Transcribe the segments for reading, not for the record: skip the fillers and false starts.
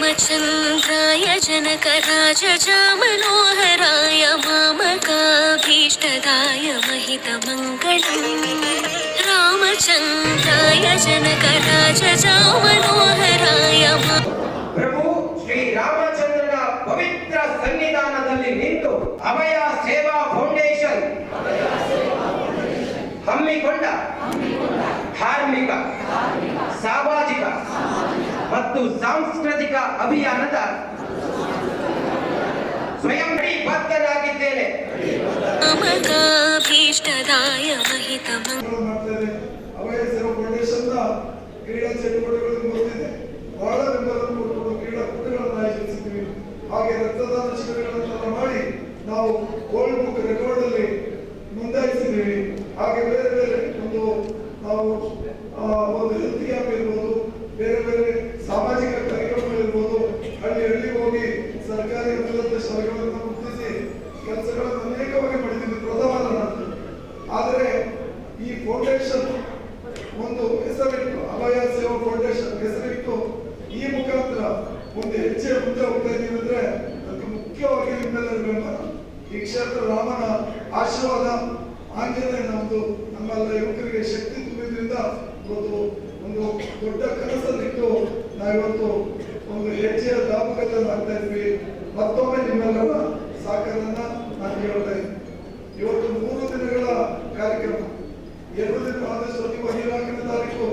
रामचन्द्राय जनकराजजामनोहराय मामकाभीष्टदाय महितमङ्गलम् रामचन्द्राय जनकराजजामनोहराय ಪ್ರಭು ಶ್ರೀ ರಾಮಚಂದ್ರನ ಪವಿತ್ರ ಸನ್ನಿಧಾನದಲ್ಲಿ ನಿಂತು ಅಭಯ ಸೇವಾ ಫೌಂಡೇಶನ್ ಹಮ್ಮಿಕೊಂಡ ಧಾರ್ಮಿಕ ಸಾಮಾಜಿಕ ಮತ್ತು ಸಾಂಸ್ಕೃತಿಕ ಅಭಿಯಾನದ ಸ್ವಯಂ ಬದ್ಧನಾಗಿದ್ದೇನೆ. ಅಮಕಾಭೀಷ್ಟದಾಯ ಮಹಿತಮಂಗಲಂ ಅಭಯ ಸೇವಾ ಫೌಂಡೇಶನ್ ಕ್ರೀಡಾ ಚಟುವಟಿಕೆಗಳನ್ನು ಹೊಂದಿದೆ. ಬಹಳ ಬೆಂಬಲವನ್ನು ಕೊಟ್ಟು ಕ್ರೀಡಾಕೂಟಗಳನ್ನು ಆಯೋಜಿಸಿದ್ವಿ. ಹಾಗೆ ರಕ್ತದಾನ ಶಿಬಿರಗಳನ್ನೆಲ್ಲ ಮಾಡಿ ನಾವು ವರ್ಲ್ಡ್ ಬುಕ್ ರೆಕಾರ್ಡ್ ಅಲ್ಲಿ ನೋಂದಾಯಿಸಿದ್ದೀವಿ. ಹಾಗೆ ಬೇರೆ ಬೇರೆ ನಾವು ಒಂದು ಹೆಲ್ತ್ ಕ್ಯಾಂಪ್ ಇರ್ಬೋದು, ಬೇರೆ ಬೇರೆ ಸಾಮಾಜಿಕ ಕಾರ್ಯಕ್ರಮಗಳಿರ್ಬೋದು, ಹಳ್ಳಿ ಹೋಗಿ ಸರ್ಕಾರಿ ಅನುದಾನಿತ ಶಾಲೆಗಳನ್ನು ಗುರುತಿಸಿ ಕೆಲಸಗಳನ್ನು ಅನೇಕವಾಗಿ ಮಾಡಿದ್ದೀವಿ. ಪ್ರಥಮ ಆದರೆ ಈ ಫೌಂಡೇಶನ್ ಒಂದು ಹೆಸರಿಟ್ಟು ಅಭಯ ಸೇವಾ ಫೌಂಡೇಶನ್ ಹೆಸರಿಟ್ಟು ಈ ಮುಖಾಂತರ ಒಂದು ಹೆಜ್ಜೆ ಮುಂದೆ ಹೋಗ್ತಾ ಇದ್ದೀವಿ ಅಂದ್ರೆ ಅದಕ್ಕೆ ಮುಖ್ಯವಾಗಿ ನಿಮ್ಮೆಲ್ಲರ ಬೆಂಬಲ, ಈ ಕ್ಷೇತ್ರ ರಾಮನ ಆಶೀರ್ವಾದ, ಆಂಜನೇಯ ನಮ್ಮೆಲ್ಲ ಯುವಕರಿಗೆ ಶಕ್ತಿ ತುಂಬಿದ್ರಿಂದ ಇವತ್ತು ಒಂದು ದೊಡ್ಡ ಕನಸನ್ನಿಟ್ಟು ನಾವಿವತ್ತು ಒಂದು ಹೆಜ್ಜೆಯ ದಾಪುಗಾಲನ್ನು ಆಗ್ತಾ ಇದ್ವಿ. ಮತ್ತೊಮ್ಮೆ ನಿಮ್ಮೆಲ್ಲರ ಸಹಕಾರನ ನಾನು ಕೇಳ್ತಾ ಇದ್ದೀನಿ. ಇವತ್ತು 3 ದಿನಗಳ ಕಾರ್ಯಕ್ರಮ, 2 ದಿನ ಆದಷ್ಟು ನೀವು 14ನೇ ತಾರೀಕು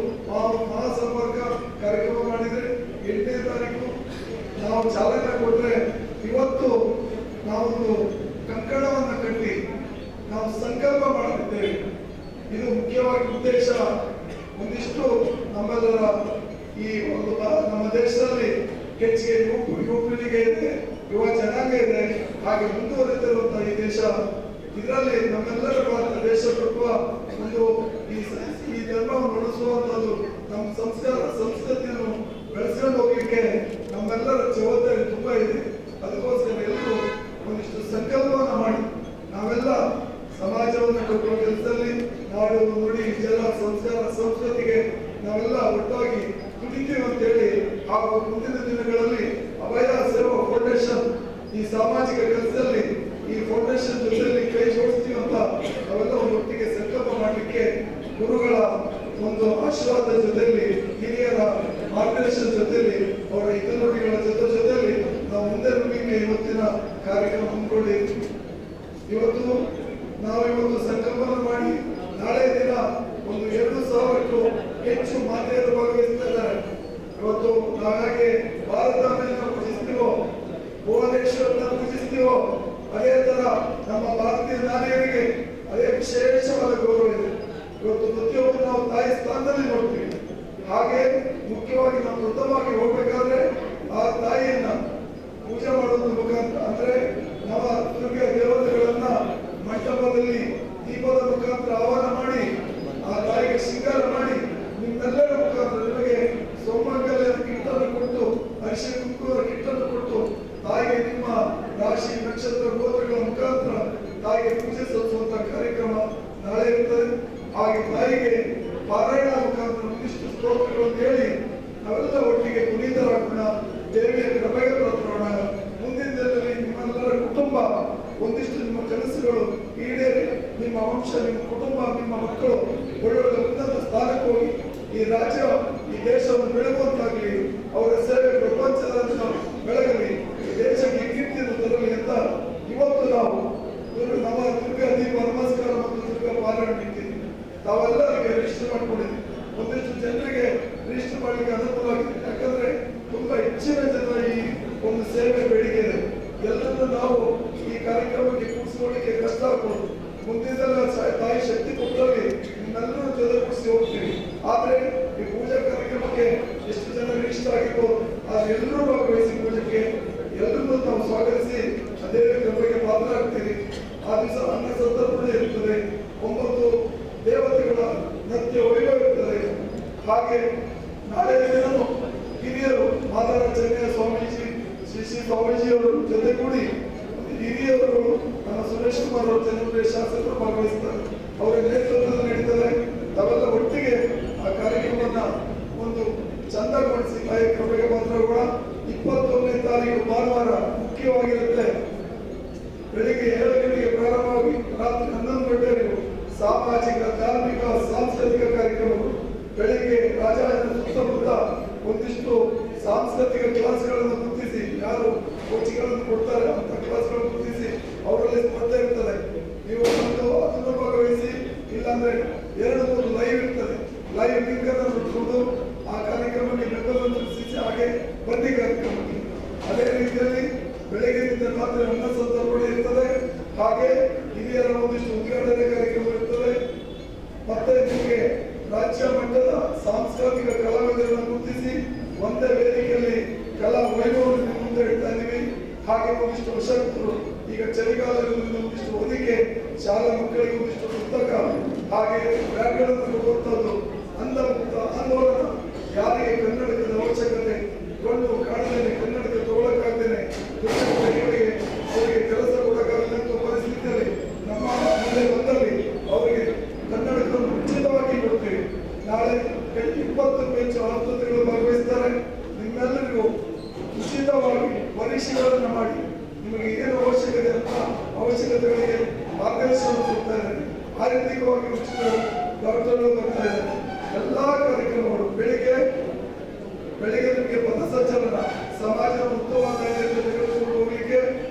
ಮಹಾಸಂಪರ್ಕ ಕಾರ್ಯಕ್ರಮ ಮಾಡಿದ್ರೆ, 8ನೇ ತಾರೀಕು ನಾವು ಚಾಲನೆ ಕೊಟ್ರೆ, ಇವತ್ತು ನಾವೊಂದು ಕಂಕಣವನ್ನು ಕಟ್ಟಿ ನಾವು ಸಂಕಲ್ಪ ಮಾಡುತ್ತಿದ್ದೇವೆ. ಇದು ಮುಖ್ಯವಾಗಿ ಉದ್ದೇಶ. ಒಂದಿಷ್ಟು ನಮ್ಮೆಲ್ಲರ ಈ ಒಂದು ನಮ್ಮ ದೇಶದಲ್ಲಿ ಹೆಚ್ಚಿಗೆ ಯುವಪೀಳಿಗೆ ಇದೆ, ಯುವ ಜನಾಂಗ ಇದೆ. ಹಾಗೆ ಮುಂದುವರೆದಿರುವಂತಹ ಈ ದೇಶ, ಇದರಲ್ಲಿ ನಮ್ಮೆಲ್ಲರ ದೇಶ ಕಟ್ಟುವ ಒಂದು ಈ ಧರ್ಮವನ್ನು ನಡೆಸುವಂತದ್ದು, ನಮ್ಮ ಸಂಸ್ಕಾರ ಸಂಸ್ಕೃತಿಯನ್ನು ಬೆಳೆಸ್ಕೊಂಡು ಹೋಗ್ಲಿಕ್ಕೆ ನಮ್ಮೆಲ್ಲರ ಜವಾಬ್ದಾರಿ ತುಂಬಾ ಇದೆ. ಅದಕ್ಕೋಸ್ಕರ ಎಲ್ಲರೂ ಒಂದಿಷ್ಟು ಸಂಕಲ್ಪವನ್ನು ಮಾಡಿ ನಾವೆಲ್ಲ ಸಮಾಜವನ್ನು ಕಟ್ಟುವ ಕೆಲಸದಲ್ಲಿ, ನಾಡು ನುಡಿ ಜಲ ಸಂಸ್ಕಾರ ಸಂಸ್ಕೃತಿಗೆ ನಾವೆಲ್ಲ ಒಟ್ಟಾಗಿ ದುಡಿತೀವಿ ಅಂತೇಳಿ, ಹಾಗೂ ಮುಂದಿನ ದಿನಗಳಲ್ಲಿ ಅಭಯ ಸೇವಾ ಫೌಂಡೇಶನ್ ಈ ಸಾಮಾಜಿಕ ಕೆಲಸದಲ್ಲಿ ಈ ಫೌಂಡೇಶನ್ ಜೊತೆಯಲ್ಲಿ ಕೈ ಜೋಡಿಸ್ತೀವಿ ಅಂತ ನಾವೆಲ್ಲ ಒಂದು ಒಟ್ಟಿಗೆ ಸಂಕಲ್ಪ ಮಾಡಲಿಕ್ಕೆ ಗುರುಗಳ ಒಂದು ಆಶೀರ್ವಾದ ಜೊತೆಯಲ್ಲಿ, ಹಿರಿಯರ ಮಾರ್ಗದರ್ಶನ ಜೊತೆಯಲ್ಲಿ, ಅವರ ಹಿತನುಡಿಗಳ ಜೊತೆಯಲ್ಲಿ ನಾವು ಮುಂದೆ ನುಡಿಗೆ ಇವತ್ತಿನ ಕಾರ್ಯಕ್ರಮ ಹಮ್ಮಿಕೊಂಡಿದ್ದೀವಿ. ಇವತ್ತು ಸಂಕಲ್ಪನ ಮಾಡಿ ನಾಳೆ ದಿನ ಒಂದು 2,000ಕ್ಕೂ ಹೆಚ್ಚು ಮಾತೆಯರು ಭಾಗವಹಿಸ್ತಾ ಇದ್ದಾರೆ. ಇವತ್ತು ನಾವಾಗೆ ಭಾರತಾಂಬೆಯನ್ನು ಪೂಜಿಸ್ತೀವೋ, ಭುವನೇಶ್ವರನ ಪೂಜಿಸ್ತೀವೋ, ಅದೇ ತರ ನಮ್ಮ ಭಾರತೀಯ ನಾರಿಯರಿಗೆ ಅದೇ ವಿಶೇಷವಾದ ಗೌರವ ಇದೆ. ಇವತ್ತು ಪ್ರತಿಯೊಬ್ಬರು ನಾವು ತಾಯಿ ಸ್ಥಾನದಲ್ಲಿ ನೋಡ್ತೀವಿ. ಹಾಗೆ ಮುಖ್ಯವಾಗಿ ನಾವು ಪ್ರಥಮವಾಗಿ ಹೋಗ್ಬೇಕಾದ್ರೆ ಆ ತಾಯಿಯನ್ನ ಪೂಜೆ ಮಾಡೋದ್ರ ಮುಖಾಂತರ, ಅಂದ್ರೆ ನವ ದುರ್ಗ ದೇವತೆಗಳನ್ನ ಮಂಟಪದಲ್ಲಿ ದೀಪದ ಮುಖಾಂತರ ಆಹ್ವಾನ ಮಾಡಿ ಆ ತಾಯಿಗೆ ಶೃಂಗಾರ ಮಾಡಿ ನಿಮ್ಮೆಲ್ಲರ ಮುಖಾಂತರ ನಿಮಗೆ ಸೌಮಂಗಲ್ಯದ ಕಿಟ್ಟನ್ನು ಕೊಟ್ಟು, ಅರಿಶಿನ ಕುಂಕುಮದ ಕಿಟ್ಟನ್ನು ಕೊಟ್ಟು ತಾಯಿಗೆ ನಿಮ್ಮ ರಾಶಿ ನಕ್ಷತ್ರ ಗೋತ್ರಗಳ ಮುಖಾಂತರ ತಾಯಿಗೆ ಪೂಜೆ ಸಲ್ಲಿಸುವಂತ ಕಾರ್ಯಕ್ರಮ ನಾಳೆ ಇರ್ತದೆ. ಹಾಗೆ ತಾಯಿಗೆ ಪಾರಾಯಣ ಮುಖಾಂತರ ಒಂದಿಷ್ಟು ಸ್ತೋತ್ರಗಳನ್ನು ಹೇಳಿ ನಾವೆಲ್ಲ ಒಟ್ಟಿಗೆ ಪುನೀತರಾಗೋಣ, ದೇವಿಯ ಕೃಪೆಗೆ ಪ್ರಾರ್ಥನೋಣ. ಮುಂದಿನ ದಿನದಲ್ಲಿ ನಿಮ್ಮೆಲ್ಲರ ಕುಟುಂಬ ಒಂದಿಷ್ಟು ನಿಮ್ಮ ಕನಸುಗಳು ಈಡೇರಿ, ನಿಮ್ಮ ವಂಶ, ನಿಮ್ಮ ಕುಟುಂಬ, ನಿಮ್ಮ ಮಕ್ಕಳು ಒಳ್ಳೊಳ್ಳೆ ಉನ್ನತ ಸ್ಥಾನಕ್ಕೆ ಹೋಗಿ ಈ ರಾಜ್ಯ, ಈ ದೇಶವನ್ನು ಬೆಳಗುವಂತಾಗಲಿ, ಅವರ ಸೇವೆ ಪ್ರಪಂಚದ ಬೆಳಗಲಿ, ಈ ದೇಶಕ್ಕೆ ಕೀರ್ತಿಯನ್ನು ತರಲಿ ಅಂತ ಇವತ್ತು ನಾವು ನಮ್ಮ ದುರ್ಗಾ ದೀಪ ನಮಸ್ಕಾರ ಮತ್ತು ದುರ್ಗಾ ಪಾರಾಯಣ ಇಟ್ಟಿದ್ದೀವಿ. ತಾವೆಲ್ಲರಿಗೆ ರಿಜಿಸ್ಟರ್ ಮಾಡ್ಕೊಂಡಿದ್ದೀವಿ. ಒಂದಿಷ್ಟು ಜನರಿಗೆ ರಿಜಿಸ್ಟರ್ ಮಾಡಲಿಕ್ಕೆ ಅನುಕೂಲ ಆಗಿದೆ. ಯಾಕಂದ್ರೆ ತುಂಬಾ ಹೆಚ್ಚಿನ ಜನ ಈ ಒಂದು ಸೇವೆ ಬೇಡಿಕೆ ಇದೆ. ಎಲ್ಲರನ್ನು ನಾವು ಈ ಕಾರ್ಯಕ್ರಮಕ್ಕೆ ಕೂಡಿಸ್ಕೊಳ್ಳಿಕ್ಕೆ ಕಷ್ಟ ಆಗ್ಬೋದು. ಮುಂದಿನ ತಾಯಿ ಶಕ್ತಿ ಕೊಟ್ಟಲ್ಲಿ ನಿಮ್ಮೆಲ್ಲರೂ ಜೊತೆಗೂಡಿಸಿ ಹೋಗ್ತೀವಿ. ಆದ್ರೆ ಈ ಪೂಜಾ ಕಾರ್ಯಕ್ರಮಕ್ಕೆ ಎಷ್ಟು ಜನ ರಿಜಿಸ್ಟರ್ ಆಗಿತ್ತು ಎಲ್ಲರೂ ಭಾಗವಹಿಸಿ ಪೂಜೆಗೆ ಎಲ್ಲರನ್ನೂ ನಾವು ಸ್ವಾಗತಿಸಿ ಅದೇ ಕೃಪೆಗೆ ಪಾತ್ರ ಆಗ್ತೀವಿ. ಆ ದಿವಸ ಅನ್ನ ಸಂತರ್ಪಣೆ ಇರ್ತದೆ. 9 ಭಾಗವಹಿಸ್ತಾರೆ. ಅವರ ನೇತೃತ್ವದಲ್ಲಿ ನಡೀತದೆ. ತಾವೆಲ್ಲ ಒಟ್ಟಿಗೆ ಆ ಕಾರ್ಯಕ್ರಮವನ್ನ ಒಂದು ಚಂದಗೊಳಿಸಿ ಕಾರ್ಯಕ್ರಮಕ್ಕೆ ಮಾತ್ರ ಕೂಡ 21ನೇ ತಾರೀಕು ಭಾನುವಾರ ಮುಖ್ಯವಾಗಿರುತ್ತೆ. ಬೆಳಿಗ್ಗೆ 7 ಗಂಟೆಗೆ ಪ್ರಾರಂಭವಾಗಿ ರಾತ್ರಿ 11 ಗಂಟೆವರೆಗೂ ಸಾಮಾಜಿಕ, ಧಾರ್ಮಿಕ, ಸಾಂಸ್ಕೃತಿಕ ಕಾರ್ಯಕ್ರಮಗಳು. ಬೆಳಿಗ್ಗೆ ರಾಜಾಯನ ಸುತ್ತಮುತ್ತ ಒಂದಿಷ್ಟು ಸಾಂಸ್ಕೃತಿಕ ಕ್ಲಾಸ್ಗಳನ್ನು ಗುರುತಿಸಿ, ಯಾರು ಕೋಚಿಗಳನ್ನು ಕೊಡ್ತಾರೆ ಅಂತ ಕ್ಲಾಸ್ಗಳನ್ನು ಗುರುತಿಸಿ ಅವರಲ್ಲಿ ಸ್ಪರ್ಧೆ ಇರ್ತದೆ. ನೀವು ಒಂದು ಅದನ್ನು ಭಾಗವಹಿಸಿ, ಇಲ್ಲಾಂದ್ರೆ 2-3 ಲೈವ್ ಇರ್ತದೆ. ಲೈವ್ ಲಿಂಕ್ ಅನ್ನು ನೋಡಿಕೊಂಡು ಆ ಕಾರ್ಯಕ್ರಮಕ್ಕೆ ಬೆಂಬಲವನ್ನು ಸೂಚಿಸಿ ಹಾಗೆ ಬನ್ನಿ ಕಾರ್ಯಕ್ರಮಕ್ಕೆ. ಅದೇ ರೀತಿಯಲ್ಲಿ ಬೆಳಗ್ಗೆಯಿಂದ ರಾತ್ರಿ ಅನ್ನ ಸಂದರ್ಭ ಇರ್ತದೆ. ಹಾಗೆ ಹಿರಿಯರ ಒಂದಿಷ್ಟು ಉದ್ಘಾಟನೆ ಕಾರ್ಯಕ್ರಮ ಇರ್ತದೆ. ಮತ್ತೆ ನಿಮಗೆ ರಾಜ್ಯ ಮಟ್ಟದ ಸಾಂಸ್ಕೃತಿಕ ಕಲಾವಿದರನ್ನು ಗುರುತಿಸಿ ಒಂದೇ ವೇದಿಕೆಯಲ್ಲಿ ಕಲಾ ವೈಭವವನ್ನು ಮುಂದೆ ಇಡ್ತಾ ಇದ್ದೀವಿ. ಹಾಗೆ ಒಂದಿಷ್ಟು ವಶಕ್ತರು, ಈಗ ಚಳಿಗಾಲದಲ್ಲಿ ಒಂದಿಷ್ಟು ಹೊದಿಕೆ, ಶಾಲಾ ಮಕ್ಕಳಿಗೆ ಒಂದಿಷ್ಟು ಪುಸ್ತಕ, ಹಾಗೆ ಬ್ಯಾಗ್ಗಳನ್ನು ಕೊಡುವಂಥದ್ದು, ಅಂಧಮುಕ್ತ ಆಂದೋಲನ, ಯಾರಿಗೆ ಕನ್ನಡಕದ ಅವಶ್ಯಕತೆ ಕೊಂಡು ಕಾಡದಲ್ಲಿ ಕನ್ನಡಕ ತಗೊಳ್ಳಕ್ಕಾಗ್ತೇನೆ, ಅವರಿಗೆ ಕೆಲಸ ಕೊಡಕ್ಕಾಗದಂತ ಪರಿಸ್ಥಿತಿಯಲ್ಲಿ ನಮ್ಮ ಮುಂದೆ ಬಂದಲ್ಲಿ ಅವರಿಗೆ ಕನ್ನಡಕವನ್ನು ಉಚಿತವಾಗಿ ಕೊಡ್ತೇವೆ. ನಾಳೆ 20 ಬೆಂಚು ಆಸ್ಪತ್ರೆಗಳು ಭಾಗವಹಿಸ್ತಾರೆ. ನಿಮ್ಮೆಲ್ಲರಿಗೂ ಉಚಿತವಾಗಿ ಪರೀಕ್ಷೆಗಳನ್ನು ಮಾಡಿ ನಿಮಗೆ ಏನು ಅವಶ್ಯಕತೆ ಅಂತ ಅವಶ್ಯಕತೆಗಳಿಗೆ ಮಾರ್ಗದರ್ಶನ ಕೊಡ್ತಾ ಇದ್ದಾರೆ. ಆರ್ಥಿಕವಾಗಿ ಉಚಿತ ಡಾಕ್ಟರ್ಗಳು ಬರ್ತಾ ಇದ್ದಾರೆ. ಎಲ್ಲಾ ಕಾರ್ಯಕ್ರಮಗಳು ಬೆಳಿಗ್ಗೆ ನಿಮಗೆ ಪಥಸಂಚಲನ, ಸಮಾಜದ ಉತ್ತಮವಾದ ತೆಗೆದುಕೊಂಡು ಹೋಗಲಿಕ್ಕೆ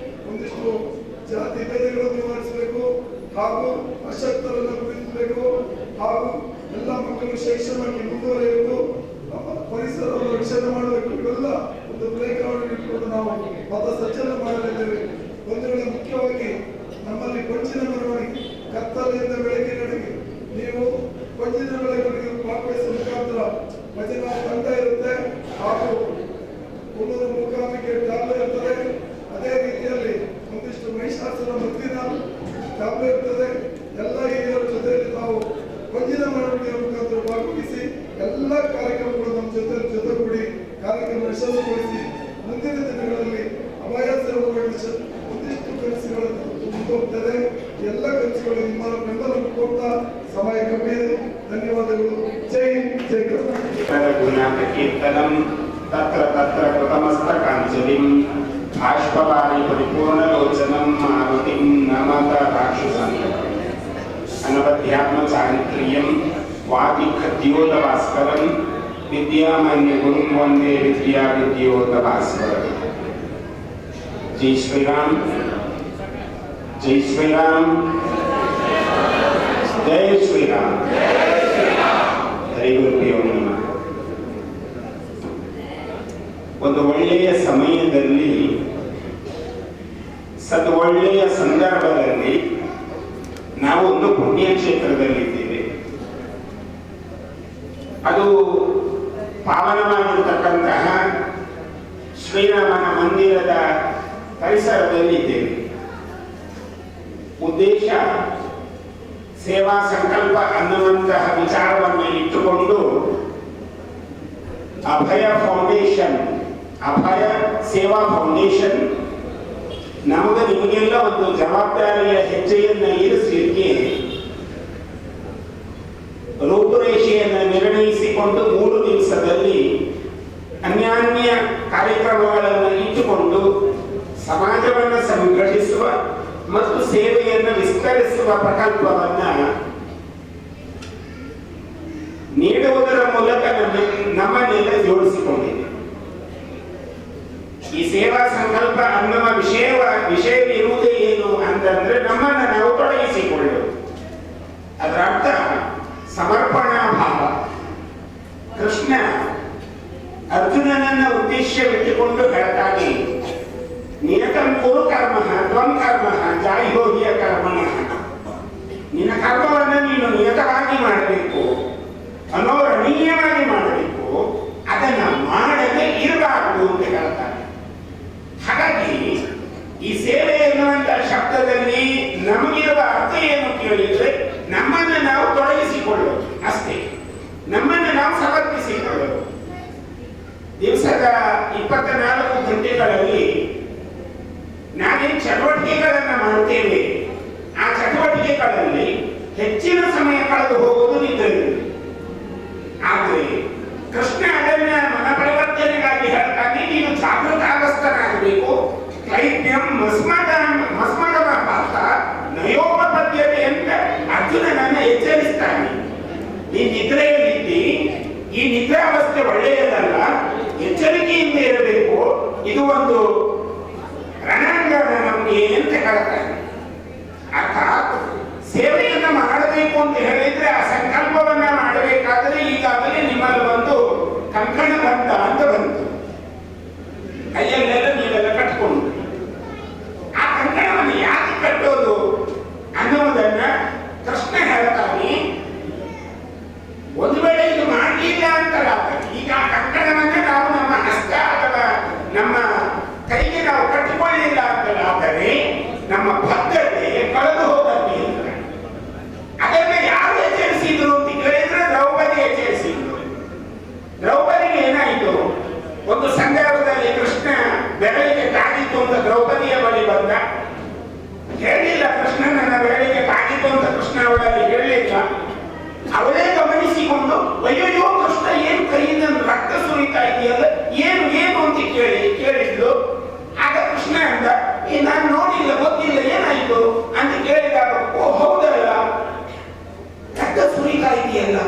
ಒಂದಿಷ್ಟು ಜಾತಿ ಭೇದಗಳನ್ನು ನಿವಾರಿಸಬೇಕು, ಹಾಗೂ ಅಶಕ್ತರನ್ನು ಗುರುತಿಸಬೇಕು, ಹಾಗೂ ಎಲ್ಲ ಮಕ್ಕಳು ಶೈಕ್ಷಣಿಕವಾಗಿ ಮುಂದುವರಿಯಬೇಕು, ಪರಿಸರವನ್ನು ರಕ್ಷಣೆ ಮಾಡಬೇಕು. ಇವೆಲ್ಲ ಒಂದು ಪ್ಲೇ ಗ್ರೌಂಡ್ ಇಟ್ಕೊಂಡು ನಾವು ಪಥಸಂಚಲನ ಮಾಡಲಿದ್ದೇವೆ. ಒಂದೆರಡು ಮುಖ್ಯವಾಗಿ ನಮ್ಮಲ್ಲಿ ಕೊಂಚಿನ ಮೆರವಣಿಗೆ ಕತ್ತಲೆಯಿಂದ ಬೆಳಕಿನೆಡೆಗೆ ನೀವು ಕೊಂಚಿನ ಮೆರವಣಿಗೆ ಭಾಗವಹಿಸುವ ಮುಖಾಂತರ ಭಜನಾ ತಂಡ ಇರುತ್ತೆ, ಹಾಗೂ ಪುನರ್ ಮೂಕಾಂಬಿಕೆ ಟಾಬ್ಲೆ ಇರ್ತದೆ. ಅದೇ ರೀತಿಯಲ್ಲಿ ಒಂದಿಷ್ಟು ಮಹಿಷಾಸುರ ಮದ್ದಿನ ಟಾಬ್ಲೆ ಇರ್ತದೆ. ಎಲ್ಲ ಹಿರಿಯರ ಜೊತೆಯಲ್ಲಿ ನಾವು ಕೊಂಚಿನ ಮೆರವಣಿಗೆಯ ಮುಖಾಂತರ ಭಾಗವಹಿಸಿ ಎಲ್ಲ ಕಾರ್ಯಕ್ರಮಗಳು ನಮ್ಮ ಜೊತೆಗೂಡಿ ಕಾರ್ಯಕ್ರಮ ಯಶಸ್ವಿಗೊಳಿಸಿ ಮುಂದಿನ ದಿನಗಳಲ್ಲಿ ಅಭಯ ಸೇವೆಗಳ ಒಂದಿಷ್ಟು ಕನಸುಗಳನ್ನು ತುಂಬಿಕೊಳ್ಳುತ್ತದೆ. ಎಲ್ಲ ಕನಸುಗಳು ನಿಮ್ಮ ಬೆಂಬಲ ಕೊಡ್ತಾ ಸಮಯ ಕಮ್ಮಿ ಇದೆ. ಧನ್ಯವಾದಗಳು. ಜೈ ಹಿಂದ್, ಜೈ ಕೀರ್ತನಂ ತತ್ರ ತತ್ರ ಕೃತಮಸ್ತಕಾಂಜಲಿಂ ಬಾಷ್ಪವಾರಿ ಪರಿಪೂರ್ಣಲೋಚನಂ ಮಾರುತಿಂ ನಮತ ರಾಕ್ಷಸಾಂತಕಂ ಅನವಧ್ಯಾತ್ಮ ಚಾರಿತ್ರ್ಯಂ ವಾದಿ ಖದ್ಯೋತ ಭಾಸ್ಕರಂ ವಿದ್ಯಾಮಾನ್ಯ ಗುರುಂ ವಂದೇ ವಿದ್ಯಾ ವಿದ್ಯೋತ ಭಾಸ್ಕರಂ. ಜೈ ಶ್ರೀರಾಮ್, ಜೈ ಶ್ರೀರಾಮ್, ಜೈ ಶ್ರೀರಾಮ್. ಹರಿ ಗುರುಭ್ಯೋ ನಮಃ. ಒಂದು ಒಳ್ಳೆಯ ಸಮಯದಲ್ಲಿ, ಒಳ್ಳೆಯ ಸಂದರ್ಭದಲ್ಲಿ ನಾವು ಒಂದು ಪುಣ್ಯಕ್ಷೇತ್ರದಲ್ಲಿದ್ದೇವೆ. ಅದು ಪಾವನವಾಗಿರತಕ್ಕಂತಹ ಶ್ರೀರಾಮನ ಮಂದಿರದ ಪರಿಸರದಲ್ಲಿದ್ದೇವೆ. ಉದ್ದೇಶ ಸೇವಾ ಸಂಕಲ್ಪ ಅನ್ನುವಂತಹ ವಿಚಾರವನ್ನು ಇಟ್ಟುಕೊಂಡು ಅಭಯ ಫೌಂಡೇಶನ್, ಅಭಯ ಸೇವಾ ಫೌಂಡೇಶನ್ ನಮಗೆ ನಿಮಗೆಲ್ಲ ಒಂದು ಜವಾಬ್ದಾರಿಯ ಹೆಜ್ಜೆಯನ್ನು ಇರಿಸಲಿಕ್ಕೆ ರೂಪುರೇಷೆಯನ್ನು ನಿರ್ಣಯಿಸಿಕೊಂಡು 3 ದಿವಸದಲ್ಲಿ ಅನ್ಯಾನ್ಯ ಕಾರ್ಯಕ್ರಮಗಳನ್ನು ಇಟ್ಟುಕೊಂಡು ಸಮಾಜವನ್ನು ಸಂಘಟಿಸುವ ಮತ್ತು ಸೇವೆಯನ್ನು ವಿಸ್ತರಿಸುವ ಪ್ರಕಲ್ಪವನ್ನು ನೀಡುವುದರ ಮೂಲಕ ನಮ್ಮನ್ನೆಲ್ಲ ಜೋಡಿಸಿಕೊಂಡಿದೆ. ಈ ಸೇವಾ ಸಂಕಲ್ಪ ಅನ್ನುವ ವಿಷಯವಿರುವುದೇ ಏನು ಅಂತಂದ್ರೆ ನಮ್ಮನ್ನು ನಾವು ತೊಡಗಿಸಿಕೊಳ್ಳುವುದು. ಅದರ ಅರ್ಥ ಸಮರ್ಪಣಾ ಭಾವ. ಕೃಷ್ಣ ಅರ್ಜುನನನ್ನ ಉದ್ದೇಶವಿಟ್ಟುಕೊಂಡು ಹೇಳ್ತಾನೆ, ನಿಯತಂ ಕುರು ಕರ್ಮ ತ್ವಂ ಕರ್ಮ ಜಾಯೋ ಹಿಯ ಕರ್ಮಣಃ. ನಿನ್ನ ಕರ್ಮವನ್ನು ನೀನು ನಿಯತವಾಗಿ ಮಾಡಬೇಕು, ಅನೋರಣೀಯವಾಗಿ ಮಾಡಬೇಕು, ಅದನ್ನ ಮಾಡದೆ ಇರಬಾರದು ಅಂತ ಹೇಳ್ತಾನೆ. ಹಾಗಾಗಿ ಈ ಸೇವೆ ಎನ್ನುವಂತ ಶಬ್ದದಲ್ಲಿ ನಮಗಿರುವ ಅರ್ಥ ಏನು ಕೇಳಿದ್ರೆ ನಮ್ಮನ್ನು ನಾವು ತೊಡಗಿಸಿಕೊಳ್ಳೋದು ಅಷ್ಟೇ, ನಮ್ಮನ್ನು ನಾವು ಸಮರ್ಪಿಸಿಕೊಳ್ಳೋದು. ದಿವಸದ 24 ಗಂಟೆಗಳಲ್ಲಿ ನಾವೇನು ಹೆಚ್ಚಿನ ಸಮಯ ಕಳೆದು ಹೋಗುವುದು ನಿದ್ರೆಯಲ್ಲಿ. ಆದರೆ ಕೃಷ್ಣ ಅದನ್ನ ಮನಪರಿವರ್ತನೆಗಾಗಿ ಹೇಳ್ತಾನೆ, ನೀನು ಜಾಗೃತಾವಸ್ಥನಾಗಬೇಕು. ಕ್ಲೈಪ್ಯಂ ಮಸ್ಮಗಮ ಪಾತ ನಯೋಪಪದ್ಯತೆ ಅಂತ ಅರ್ಜುನನನ್ನ ಎಚ್ಚರಿಸ್ತಾನೆ. ನೀ ನಿದ್ರೆಯಲ್ಲಿದ್ದಿ, ಈ ನಿದ್ರಾವಸ್ಥೆ ಒಳ್ಳೆಯದಲ್ಲ, ಎಚ್ಚರಿಕೆಯಿಂದ ಇರಬೇಕು. ಇದು ಒಂದು ರಣಾಂಗಣ ನಮಗೆ ಅಂತ ಹೇಳ್ತಾನೆ. ಅರ್ಥಾತ್ ಸೇವೆಯನ್ನ ಮಾಡಬೇಕು ಅಂತ ಹೇಳಿದ್ರೆ ಆ ಸಂಕಲ್ಪವನ್ನ ಮಾಡಬೇಕಾದ್ರೆ ಈಗಾಗಲೇ ನಿಮ್ಮಲ್ಲಿ ಒಂದು ಕಂಕಣ ಬಂತ ಅಂತ ಬಂತು, ಕೈಯಲ್ಲೆಲ್ಲ ನೀವೆಲ್ಲ ಕಟ್ಕೊಂಡು. ಆ ಕಂಕಣವನ್ನು ಯಾಕೆ ಕಟ್ಟೋದು ಅನ್ನುವುದನ್ನ ಕೃಷ್ಣ ಹೇಳ್ತಾನೆ. ಒಂದು ವೇಳೆ ಇದು ಮಾಡಲಿಲ್ಲ ಅಂತಲಾದ್ರೆ ಈಗ ಆ ಕಂಕಣವನ್ನ ನಾವು ನಮ್ಮ ಹಸ್ತ ಅಥವಾ ನಮ್ಮ ಕೈಗೆ ನಾವು ಕಟ್ಟಿಕೊಳ್ಳಿಲ್ಲ ಅಂತಲಾದರೆ ನಮ್ಮ ಬದ್ಧತೆ ಕಳೆದು ಹೋಗುತ್ತೆ. ಅದನ್ನ ಯಾರು ಎಚ್ಚರಿಸಿದ್ರು ಅಂತ ಕೇಳಿದ್ರೆ ದ್ರೌಪದಿ ಎಚ್ಚರಿಸಿದ್ರು. ದ್ರೌಪದಿಗೆ ಏನಾಯಿತು, ಒಂದು ಸಂದರ್ಭದಲ್ಲಿ ಕೃಷ್ಣ ಬೆರಳಿಗೆ ತಾಗಿತ್ತು ಅಂತ ದ್ರೌಪದಿಯ ಬಳಿ ಬಂದ. ಹೇಳಿಲ್ಲ ಕೃಷ್ಣ ನನ್ನ ಬೆರಳಿಗೆ ತಾಗಿತ್ತು ಅಂತ ಕೃಷ್ಣ ಅವಳಲ್ಲಿ ಹೇಳಲಿಲ್ಲ. ಅವಳೇ ಗಮನಿಸಿಕೊಂಡು ಅಯ್ಯೋ ಕೃಷ್ಣ ಏನು ಕೈಯಿಂದ ರಕ್ತ ಸುರಿತಾ ಇದೆಯಲ್ಲ, ಏನು ಏನು ಅಂತ ಕೇಳಿದ್ಲು. ಆಗ ಕೃಷ್ಣ ಅಂದ, ನಾನು ನೋಡಿಲ್ಲ, ಗೊತ್ತಿಲ್ಲ, ಏನಾಯ್ತು ಅಂತ ಕೇಳಿದಾಗ, ಓ ಹೌದಲ್ಲ, ರಕ್ತ ಸುರಿತಾ ಇದೆಯಲ್ಲ,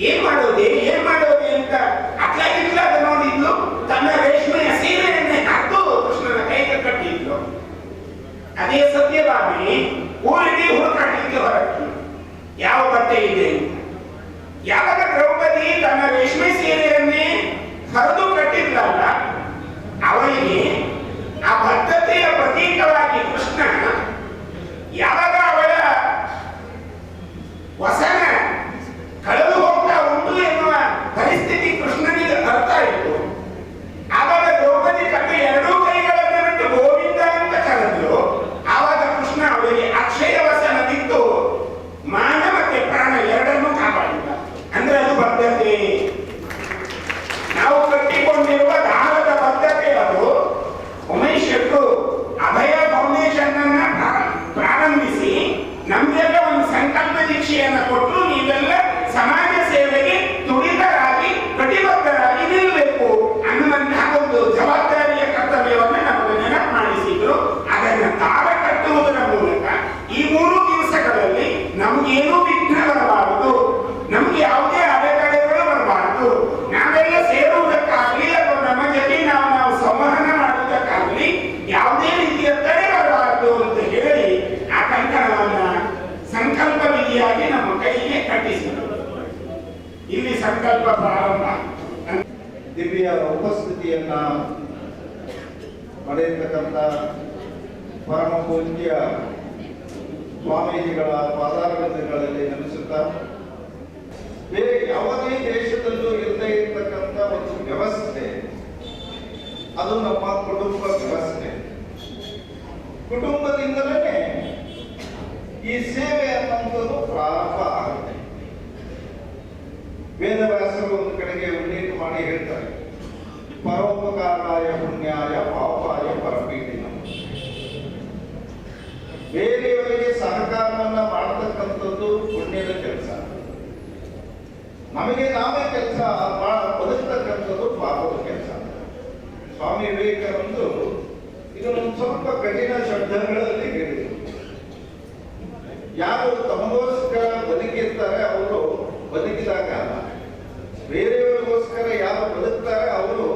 ಏನ್ ಮಾಡೋದೆ ಅಂತ ಅಟ್ಲಾಗಿಟ್ಲಾಗ ನೋಡಿದ್ಲು. ತನ್ನ ರೇಷ್ಮೆಯ ಸೀರೆಯನ್ನೇ ಹಾಕು ಕೃಷ್ಣನ ಕೈಗೆ ಕಟ್ಟಿದ್ಲು. ಅದೇ ಸತ್ಯಭಾಮಿ ಊರಿಗೆ ಹುಡುಕಾಟಕ್ಕೆ ಹೊರಟು ಯಾವ ಬಟ್ಟೆ ಇದೆ ಅಂತ. ಯಾವಾಗ ದ್ರೌಪದಿ ತನ್ನ ರೇಷ್ಮೆ ಸೀರೆಯನ್ನೇ ಹರಿದು ಕಟ್ಟಿದ್ಲಲ್ಲ, ಅವಳಿಗೆ ಆ ಬದ್ಧತೆಯ ಪ್ರತೀಕವಾಗಿ ಕೃಷ್ಣ ಯಾವಾಗ ಅವಳ ವಸನ ಕಳೆದು ಹೋಗ್ತಾ ಉಂಟು ಎನ್ನುವ ಪರಿಸ್ಥಿತಿ ಕೃಷ್ಣನಿಗೆ ಅರ್ಥ ಆಯಿತು. ಆವಾಗ ದ್ರೌಪದಿ ತನ್ನ ಎರಡೂ ಕೈಗಳನ್ನು ಬಿಟ್ಟು ಗೋವಿಂದ ಅಂತ ಕರೆದ್ರು. ಆವಾಗ ಕೃಷ್ಣ ಅವಳಿಗೆ ಅಕ್ಷಯ ವಸನ ಬಿಟ್ಟು ಮಾನ ಮತ್ತೆ ಪ್ರಾಣ ಎರಡನ್ನೂ ಕಾಪಾಡಿದ. ಅಂದ್ರೆ ಅದು ಬದ್ಧತೆ, ನಾವು ಕಟ್ಟಿಕೊಂಡಿರುವ ದಾರದ ಬದ್ಧತೆ. ಅದು ಉಮೇಶ್ ಶೆಟ್ರು ಅಭಯ ಫೌಂಡೇಶನ್ ಅನ್ನ ಪ್ರಾರಂಭಿಸಿ ನಮ್ಗೆಲ್ಲ ಒಂದು ಸಂಕಲ್ಪ ದೀಕ್ಷೆಯನ್ನು ಕೊಟ್ಟು, ನೀವೆಲ್ಲ ಸಮಾಜ ಸೇವೆಗೆ ತುಡಿತರಾಗಿ ಕಟಿಬದ್ಧರಾಗಿ ನಿಲ್ಲಬೇಕು ಅನ್ನುವಂತಹ ಒಂದು ಜವಾಬ್ದಾರಿಯ ಕರ್ತವ್ಯವನ್ನು ನಮಗೆ ನೆನಪು ಮಾಡಿಸಿದ್ರು. ಅದನ್ನು ತಾಳ ಕಟ್ಟುವುದರ ಮೂಲಕ ಈ 3 ದಿವಸಗಳಲ್ಲಿ ನಮಗೇನೂ ವಿಘ್ನ ಬರಬಾರದು, ನಮ್ಗೆ ಯಾವುದೇ ಅಡೆತಡೆಗಳು ಬರಬಾರದು. ನಾವೆಲ್ಲ ಸೇರುವುದಕ್ಕಾಗಲಿ ಅಥವಾ ನಮ್ಮ ಜೊತೆ ನಾವು ಸಂವಹನ ಮಾಡುವುದಕ್ಕಾಗಲಿ ಯಾವುದೇ ರೀತಿಯ ತಡೆ ಬರಬಾರದು ಅಂತ ಹೇಳಿ ಆ ಕಂಕಣವನ್ನ ಸಂಕಲ್ಪ ವಿಧಿಯಾಗಿ ನಮ್ಮ ಕೈಗೆ ಕಟ್ಟಿಸಿದರು. ಇಲ್ಲಿ ಸಂಕಲ್ಪ ಪ್ರಾರಂಭ. ದಿವ್ಯ ಉಪಸ್ಥಿತಿಯನ್ನ ಪಡೆಯತಕ್ಕಂಥ ಪರಮ ಪೂಜ್ಯ ಸ್ವಾಮೀಜಿಗಳ ಪಾದಾರಗಳಲ್ಲಿ ನೆಲೆಸುತ್ತಾ, ಬೇರೆ ಯಾವುದೇ ದೇಶದಲ್ಲೂ ಇಲ್ಲದೆ ಇರತಕ್ಕಂಥ ಒಂದು ವ್ಯವಸ್ಥೆ ಅದು ನಮ್ಮ ಕುಟುಂಬ ವ್ಯವಸ್ಥೆ. ಕುಟುಂಬದಿಂದಲೇ ಈ ಸೇವೆ ಅನ್ನುವಂಥದ್ದು ಪ್ರಾರಂಭ ಆಗುತ್ತೆ. ವೇದವ್ಯಾಸರು ಒಂದು ಕಡೆಗೆ ಉಲ್ಲೇಖ ಮಾಡಿ ಹೇಳ್ತಾರೆ, ಪರೋಪಕಾರಾಯ ಪುಣ್ಯಾಯ ಪಾಪಾಯ ಪರಪೀಡಿನ. ಬೇರೆಯವರಿಗೆ ಸಹಕಾರವನ್ನ ಮಾಡತಕ್ಕಂಥದ್ದು ಪುಣ್ಯದ ಕೆಲಸ, ನಮಗೆ ನಾವೇ ಕೆಲಸ ಬದುಕ್ತಕ್ಕಂಥದ್ದು ಪಾಪದ ಕೆಲಸ. ಸ್ವಾಮಿ ವಿವೇಕಾನಂದರು ಇದನ್ನು ಸ್ವಲ್ಪ ಕಠಿಣ ಶಬ್ದಗಳಲ್ಲಿ ಹೇಳಿದರು. ಯಾರು ತಮಗೋಸ್ಕರ ಬದುಕಿರ್ತಾರೆ ಅವರು ಬದುಕಿದಾಗ ಅಲ್ಲ, ಬೇರೆಯವರಿಗೋಸ್ಕರ ಯಾರು ಬದುಕ್ತಾರೆ ಅವರು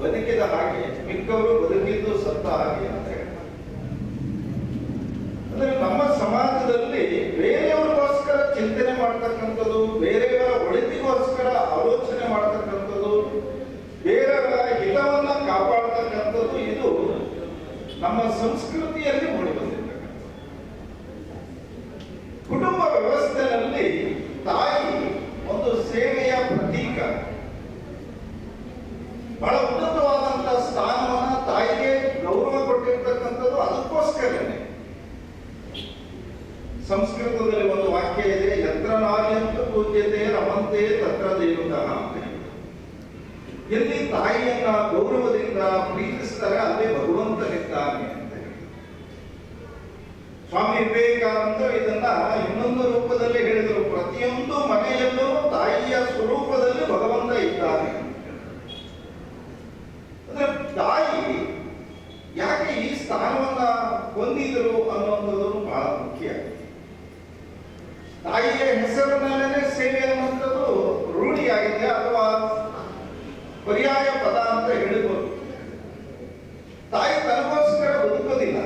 ಬದುಕಿದ ಹಾಗೆ, ಮಿಕ್ಕವರು ಬದುಕಿದ್ದು ಸತ್ತ ಹಾಗೆ ಅಂತ ಹೇಳಿ. ಅಂದ್ರೆ ನಮ್ಮ ಸಮಾಜದಲ್ಲಿ ಬೇರೆಯವರಿಗೋಸ್ಕರ ಚಿಂತನೆ ಮಾಡ್ತಕ್ಕಂಥದ್ದು, ಬೇರೆಯವರ ಒಳಿತಿಗೋಸ್ಕರ ಆಲೋಚನೆ ಮಾಡ್ತಕ್ಕಂಥದ್ದು, ಬೇರೆಯವರ ಹಿತವನ್ನ ಕಾಪಾಡ್ತಕ್ಕಂಥದ್ದು ಇದು ನಮ್ಮ ಸಂಸ್ಕೃತಿಯಲ್ಲಿ ಮೂಡಿ ಬಂದಿರ್ತಕ್ಕಂಥ. ಕುಟುಂಬ ವ್ಯವಸ್ಥೆಯಲ್ಲಿ ತಾಯಿ ಒಂದು ಸೇವೆಯ ಪ್ರತೀಕ. ಬಹಳ ಉನ್ನತವಾದಂತಹ ಸ್ಥಾನವನ್ನ ತಾಯಿಗೆ ಗೌರವ ಕೊಟ್ಟಿರ್ತಕ್ಕಂಥದ್ದು ಅದಕ್ಕೋಸ್ಕರನೇ. ಸಂಸ್ಕೃತದಲ್ಲಿ ಒಂದು ವಾಕ್ಯ ಇದೆ, ಯತ್ರ ನಾರ್ಯಂತ ಪೂಜ್ಯತೆ ರಮಂತೆ ತತ್ರ ದೇವತಃ. ಎಲ್ಲಿ ತಾಯಿಯನ್ನ ಗೌರವದಿಂದ ಪ್ರೀತಿಸ್ತಾರೆ ಅಲ್ಲಿ ಭಗವಂತನಿದ್ದಾನೆ ಅಂತ. ಸ್ವಾಮಿ ವಿವೇಕಾನಂದರು ಇದನ್ನ ಇನ್ನೊಂದು ತಾಯಿಯ ಹೆಸರಿನಲ್ಲೇ ಸೇವೆ ಅನ್ನುವಂಥದ್ದು ರೂಢಿಯಾಗಿದೆ ಅಥವಾ ಪರ್ಯಾಯ ಪದ ಅಂತ ಹೇಳಿಬೋದು. ತಾಯಿ ತನಗೋಸ್ಕರ ಬದುಕೋದಿಲ್ಲ,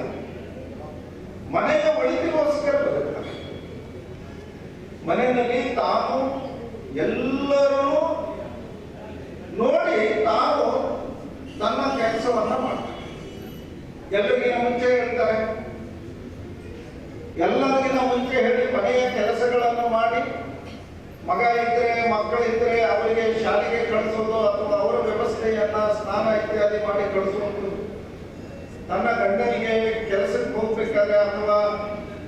ಮನೆಯ ಒಳಿತಿಗೋಸ್ಕರ ಬದುಕ್ತಾರೆ. ಮನೆಯಲ್ಲಿ ತಾನು ಎಲ್ಲರೂ ನೋಡಿ ತಾನು ತನ್ನ ಕೆಲಸವನ್ನ ಮಾಡ್ತಾರೆ. ಎಲ್ಲರಿಗಿನ ಮುಂಚೆ ಹೇಳ್ತಾರೆ, ಎಲ್ಲರಿಗಿನ ಮುಂಚೆ ಹೇಳಿ ಮನೆಯ ಕೆಲಸಗಳನ್ನು ಮಾಡಿ, ಮಗ ಇದ್ರೆ ಮಕ್ಕಳಿದ್ರೆ ಅವರಿಗೆ ಶಾಲೆಗೆ ಕಳಿಸೋದು ಅಥವಾ ಅವರ ವ್ಯವಸ್ಥೆಯನ್ನ ಸ್ನಾನ ಇತ್ಯಾದಿ ಮಾಡಿ ಕಳಿಸುವುದು, ತನ್ನ ಗಂಡನಿಗೆ ಕೆಲಸಕ್ಕೆ ಹೋಗ್ಬೇಕಾದ್ರೆ ಅಥವಾ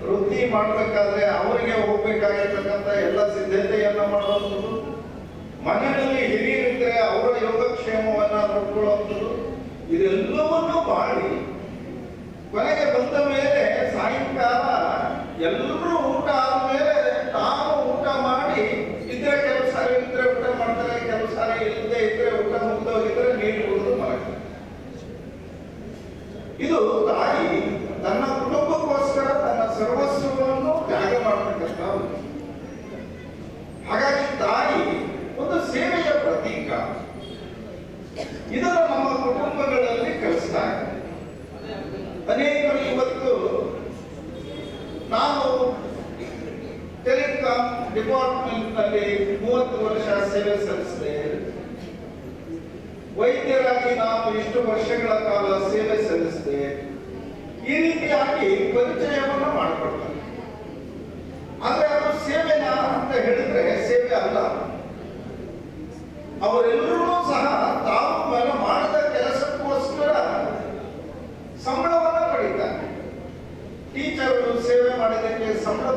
ವೃತ್ತಿ ಮಾಡಬೇಕಾದ್ರೆ ಅವರಿಗೆ ಹೋಗ್ಬೇಕಾಗಿರ್ತಕ್ಕಂಥ ಎಲ್ಲ ಸಿದ್ಧತೆಯನ್ನ ಮಾಡುವಂಥದ್ದು, ಮನೆಯಲ್ಲಿ ಹಿರಿಯರಿದ್ರೆ ಅವರ ಯೋಗಕ್ಷೇಮವನ್ನ ನೋಡ್ಕೊಳ್ಳುವಂಥದ್ದು, ಇದೆಲ್ಲವನ್ನೂ ಮಾಡಿ ಕೊನೆಗೆ ಬಂದ ಮೇಲೆ ಸಾಯಂಕಾಲ ಎಲ್ಲರೂ ಊಟ ಆದ್ಮೇಲೆ ತಾನು ಊಟ ಮಾಡಿ ಇದ್ರೆ ಕೆಲವು ಸಾರಿ ಇದ್ರೆ ಊಟ ಮಾಡ್ತಾರೆ, ಕೆಲವು ಸಾರಿ ಇಲ್ಲದೆ ಇದ್ರೆ ಊಟ ಮುಗ್ದೋಗಿದ್ರೆ ನೀರು ಕುಡಿದು ಮಾಡ್ತಾರೆ. ಇದು ತಾಯಿ ತನ್ನ ಕುಟುಂಬಕ್ಕೋಸ್ಕರ ತನ್ನ ಸರ್ವಸ್ವವನ್ನು ತ್ಯಾಗ ಮಾಡತಕ್ಕಂಥ. ಹಾಗಾಗಿ ತಾಯಿ ಒಂದು ಸೇವೆಯ ಪ್ರತೀಕ. ಇದನ್ನು ನಮ್ಮ ಕುಟುಂಬಗಳಲ್ಲಿ ಕಲಿಸ್ತಾ ಇದೆ. ಅನೇಕರು ಇವತ್ತು ನಾನು ಟೆಲಿಕಾಂ ಡಿಪಾರ್ಟ್ಮೆಂಟ್ ನಲ್ಲಿ 30 ವರ್ಷ ಸೇವೆ ಸಲ್ಲಿಸಿದೆ, ವೈದ್ಯರಾಗಿ ನಾನು ಇಷ್ಟು ವರ್ಷಗಳ ಕಾಲ ಸೇವೆ ಸಲ್ಲಿಸಿದೆ, ಈ ರೀತಿಯಾಗಿ ಪರಿಚಯವನ್ನು ಮಾಡಿಕೊಡ್ತಾರೆ. ಆದ್ರೆ ಅದು ಸೇವೆನಾ ಅಂತ ಹೇಳಿದ್ರೆ ಸೇವೆ ಅಲ್ಲ. ಅವರೆಲ್ಲರೂ ಸಹ ತಾವು ಮಾಡಿದ ಕೆಲಸಕ್ಕೋಸ್ಕರ ಸಂಬಳವನ್ನು ಪಡೀತಾರೆ. ಟೀಚರ್ ಸೇವೆ ಮಾಡಿದಕ್ಕೆ ಸಂಬಳ